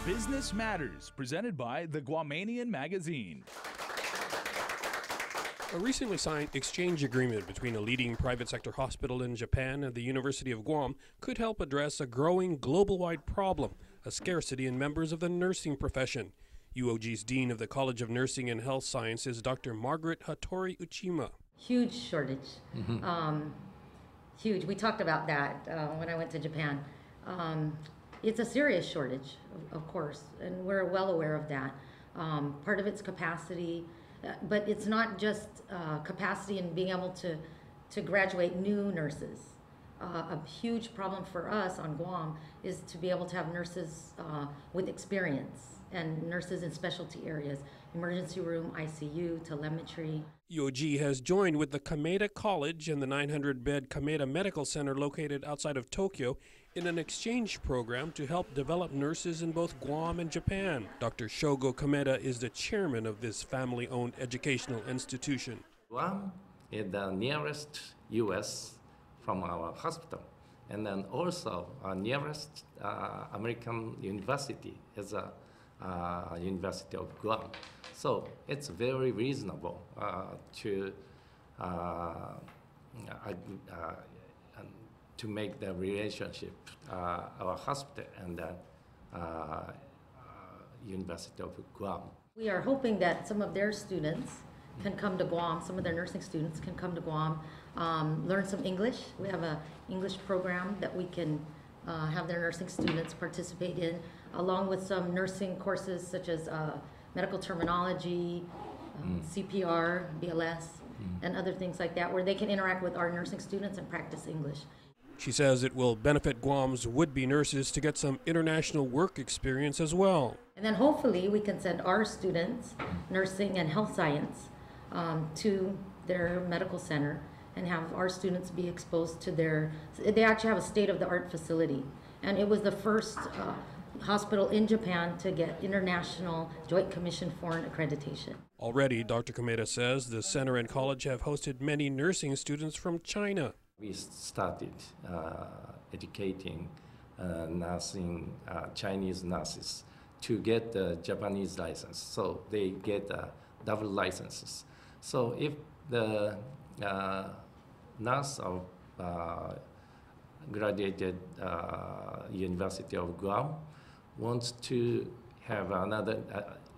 Business Matters, presented by the Guamanian Magazine. A recently signed exchange agreement between a leading private sector hospital in Japan and the University of Guam could help address a growing global-wide problem, a scarcity in members of the nursing profession. UOG's Dean of the College of Nursing and Health Sciences, Dr. Margaret Hattori Uchima. Huge shortage. Huge. We talked about that when I went to Japan. It's a serious shortage, of course, and we're well aware of that. Part of it's capacity, but it's not just capacity and being able to graduate new nurses. A huge problem for us on Guam is to be able to have nurses with experience and nurses in specialty areas, emergency room, ICU, telemetry. UOG has joined with the Kameda College and the 900-bed Kameda Medical Center located outside of Tokyo in an exchange program to help develop nurses in both Guam and Japan. Dr. Shogo Kameda is the chairman of this family-owned educational institution. Guam is the nearest U.S. from our hospital, and then also our nearest American university is a University of Guam. So it's very reasonable to make the relationship our hospital and the University of Guam. We are hoping that some of their students can come to Guam, some of their nursing students can come to Guam, learn some English. We have an English program that we can have their nursing students participate in, along with some nursing courses such as medical terminology, CPR, BLS, and other things like that, where they can interact with our nursing students and practice English. She says it will benefit Guam's would-be nurses to get some international work experience as well. And then hopefully we can send our students, nursing and health science, to their medical center and have our students be exposed to they actually have a state-of-the-art facility. And it was the first hospital in Japan to get International Joint Commission Foreign Accreditation. Already, Dr. Kameda says the center and college have hosted many nursing students from China. We started educating nursing Chinese nurses to get the Japanese license, so they get double licenses. So if the nurse of graduated University of Guam wants to have another,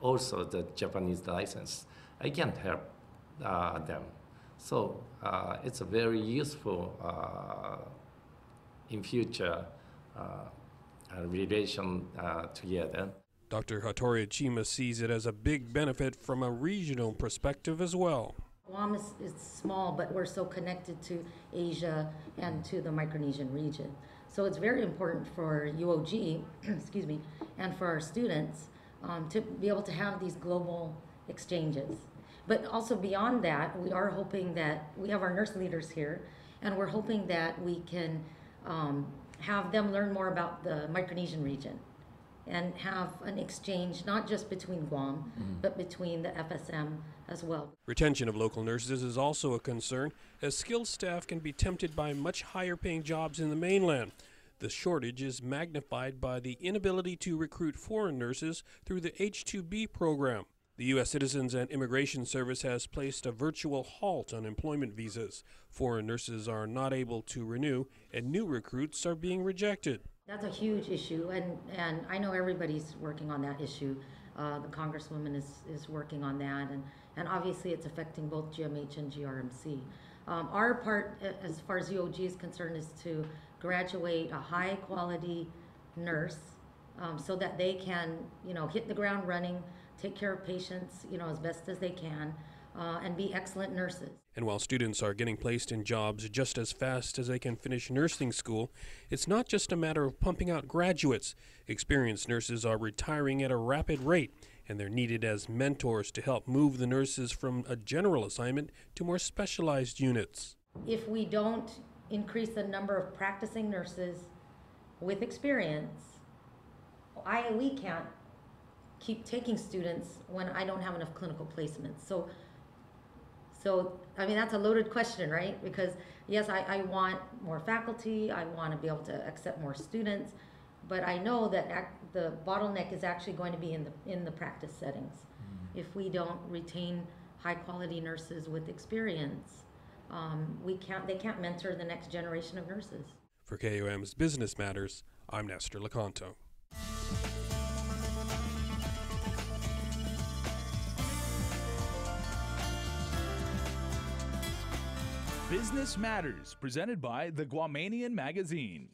also the Japanese license, I can help them. So it's a very useful in future relation together. Dr. Hattori Uchima sees it as a big benefit from a regional perspective as well. Guam is small, but we're so connected to Asia and to the Micronesian region. So it's very important for UOG, excuse me, and for our students to be able to have these global exchanges. But also beyond that, we are hoping that we have our nurse leaders here, and we're hoping that we can have them learn more about the Micronesian region and have an exchange not just between Guam, but between the FSM as well. Retention of local nurses is also a concern, as skilled staff can be tempted by much higher paying jobs in the mainland. The shortage is magnified by the inability to recruit foreign nurses through the H-2B program. The U.S. Citizens and Immigration Service has placed a virtual halt on employment visas. Foreign nurses are not able to renew, and new recruits are being rejected. That's a huge issue, and I know everybody's working on that issue. The Congresswoman is working on that, and obviously it's affecting both GMH and GRMC. Our part, as far as UOG is concerned, is to graduate a high-quality nurse so that they can, hit the ground running, take care of patients, as best as they can, and be excellent nurses. And while students are getting placed in jobs just as fast as they can finish nursing school, it's not just a matter of pumping out graduates. Experienced nurses are retiring at a rapid rate, and they're needed as mentors to help move the nurses from a general assignment to more specialized units. If we don't increase the number of practicing nurses with experience, we can't keep taking students when I don't have enough clinical placements. So I mean, that's a loaded question, right? Because yes, I want more faculty, I want to be able to accept more students, But I know that the bottleneck is actually going to be in the practice settings. If we don't retain high quality nurses with experience, they can't mentor the next generation of nurses. For KUM's Business Matters, I'm Nestor Lecanto. Business Matters, presented by the Guamanian Magazine.